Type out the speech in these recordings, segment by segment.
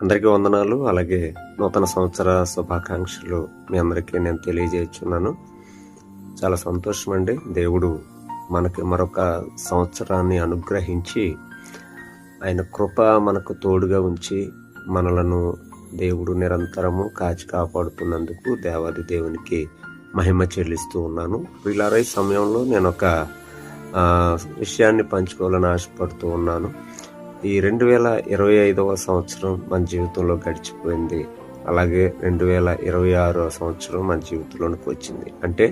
అందరికీ వందనాలు. అలాగే నూతన సంవత్సర శుభాకాంక్షలు మీ అందరికీ నేను తెలియజేస్తున్నాను. చాలా సంతోషం అండి. దేవుడు మనకి మరొక సంవత్సరాన్ని అనుగ్రహించి ఆయన కృప మనకు తోడుగా ఉంచి మనలను దేవుడు నిరంతరము కాచి కాపాడుతున్నందుకు దేవాది దేవునికి మహిమ చెల్లిస్తూ ఉన్నాను. వీళ్ళారై సమయంలో నేను ఒక విషయాన్ని పంచుకోవాలని ఆశపడుతూ ఉన్నాను. ఈ 2025వ సంవత్సరం మన జీవితంలో గడిచిపోయింది. అలాగే 2026వ సంవత్సరం మన జీవితంలోనికి వచ్చింది. అంటే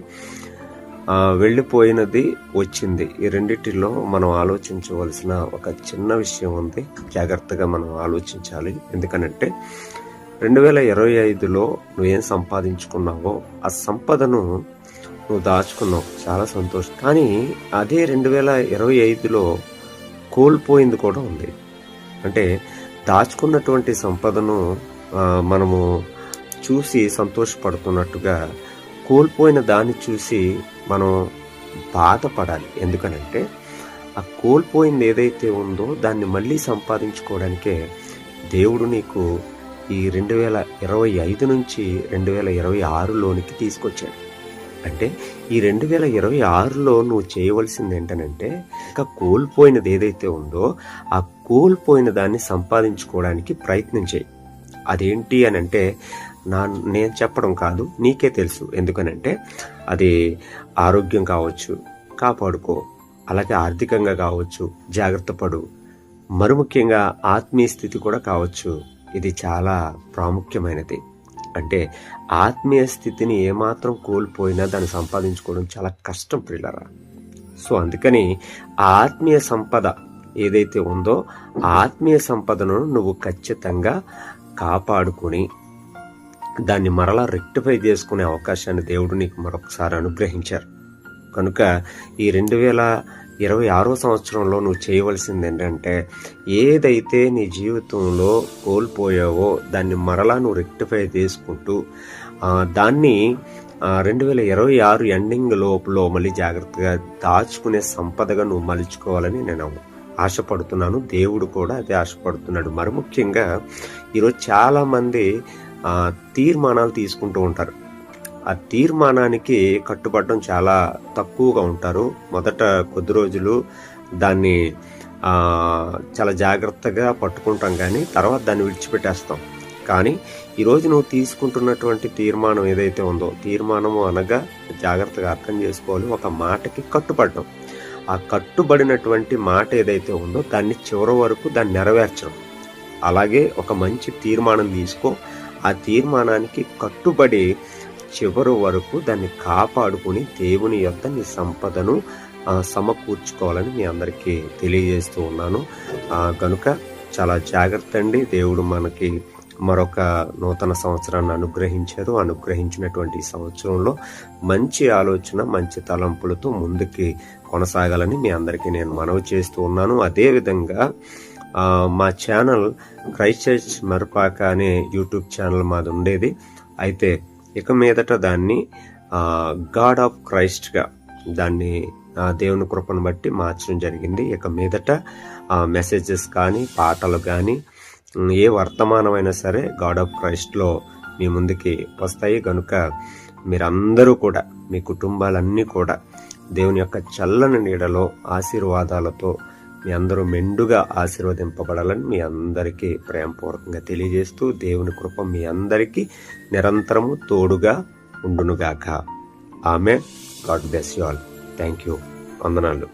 వెళ్ళిపోయినది వచ్చింది. ఈ రెండిటిలో మనం ఆలోచించవలసిన ఒక చిన్న విషయం ఉంది. జాగ్రత్తగా మనం ఆలోచించాలి. ఎందుకనంటే 2025లో నువ్వేం సంపాదించుకున్నావో ఆ సంపదను నువ్వు దాచుకున్నావు, చాలా సంతోషం. కానీ అదే 2025లో కోల్పోయింది కూడా ఉంది. అంటే దాచుకున్నటువంటి సంపదను మనము చూసి సంతోషపడుతున్నట్టుగా కోల్పోయిన దాన్ని చూసి మనం బాధపడాలి. ఎందుకనంటే ఆ కోల్పోయింది ఏదైతే ఉందో దాన్ని మళ్ళీ సంపాదించుకోవడానికే దేవుడు నీకు ఈ 2025 నుంచి 2026లోనికి తీసుకొచ్చాడు. అంటే ఈ 2026లో నువ్వు చేయవలసింది ఏంటనంటే ఇంకా కోల్పోయినది ఏదైతే ఉందో ఆ కోల్పోయిన దాన్ని సంపాదించుకోవడానికి ప్రయత్నం చేయి. అదేంటి అని అంటే నేను చెప్పడం కాదు, నీకే తెలుసు. ఎందుకనంటే అది ఆరోగ్యం కావచ్చు, కాపాడుకో. అలాగే ఆర్థికంగా కావచ్చు, జాగ్రత్త పడు. మరి ముఖ్యంగా ఆత్మీయ స్థితి కూడా కావచ్చు. ఇది చాలా ప్రాముఖ్యమైనది. అంటే ఆత్మీయ స్థితిని ఏమాత్రం కోల్పోయినా దాన్ని సంపాదించుకోవడం చాలా కష్టం ప్రియులారా. సో అందుకని ఆ ఆత్మీయ సంపద ఏదైతే ఉందో ఆత్మీయ సంపదను నువ్వు ఖచ్చితంగా కాపాడుకుని దాన్ని మరలా రెక్టిఫై చేసుకునే అవకాశాన్ని దేవుడు నీకు మరొకసారి అనుగ్రహించారు. కనుక ఈ 2026వ సంవత్సరంలో నువ్వు చేయవలసింది ఏంటంటే ఏదైతే నీ జీవితంలో కోల్పోయావో దాన్ని మరలా నువ్వు రెక్టిఫై చేసుకుంటూ దాన్ని 2026 ఎండింగ్ లోపల మళ్ళీ జాగ్రత్తగా దాచుకునే సంపదగా నువ్వు మలుచుకోవాలని నేను ఆశపడుతున్నాను. దేవుడు కూడా అదే ఆశపడుతున్నాడు. మరి ముఖ్యంగా ఈరోజు చాలామంది తీర్మానాలు తీసుకుంటూ ఉంటారు. ఆ తీర్మానానికి కట్టుబడడం చాలా తక్కువగా ఉంటారు. మొదట కొద్ది రోజులు దాన్ని చాలా జాగ్రత్తగా పట్టుకుంటాం, కానీ తర్వాత దాన్ని విడిచిపెట్టేస్తాం. కానీ ఈరోజు నువ్వు తీసుకుంటున్నటువంటి తీర్మానం ఏదైతే ఉందో, తీర్మానము అనగా జాగ్రత్తగా అర్థం చేసుకోవాలి, ఒక మాటకి కట్టుబడడం. ఆ కట్టుబడినటువంటి మాట ఏదైతే ఉందో దాన్ని చివరి వరకు దాన్ని నెరవేర్చడం. అలాగే ఒక మంచి తీర్మానం తీసుకో, ఆ తీర్మానానికి కట్టుబడి చివరి వరకు దాన్ని కాపాడుకుని దేవుని యొక్క నీ సంపదను సమకూర్చుకోవాలని మీ అందరికీ తెలియజేస్తూ ఉన్నాను. కనుక చాలా జాగ్రత్త అండి. దేవుడు మనకి మరొక నూతన సంవత్సరాన్ని అనుగ్రహించినటువంటి సంవత్సరంలో మంచి ఆలోచన, మంచి తలంపులతో ముందుకి కొనసాగాలని మీ అందరికీ నేను మనవి చేస్తూ ఉన్నాను. అదేవిధంగా మా ఛానల్ క్రైస్ట్ చర్చ్ మరపాక అనే యూట్యూబ్ ఛానల్ మాది ఉండేది. అయితే ఇక మీదట దాన్ని గాడ్ ఆఫ్ క్రైస్ట్గా దాన్ని దేవుని కృపను బట్టి మార్చడం జరిగింది. ఇక మీదట మెసేజెస్ కానీ పాటలు కానీ ఏ వర్తమానమైనా సరే గాడ్ ఆఫ్ క్రైస్ట్లో మీ ముందుకి వస్తాయి. కనుక మీరందరూ కూడా, మీ కుటుంబాలన్నీ కూడా దేవుని యొక్క చల్లని నీడలో ఆశీర్వాదాలతో మీ అందరూ మెండుగా ఆశీర్వదింపబడాలని మీ అందరికీ ప్రేమపూర్వకంగా తెలియజేస్తూ దేవుని కృప మీ అందరికీ నిరంతరము తోడుగా ఉండునుగాక. Amen. God bless you all. Thank you. వందనాలు.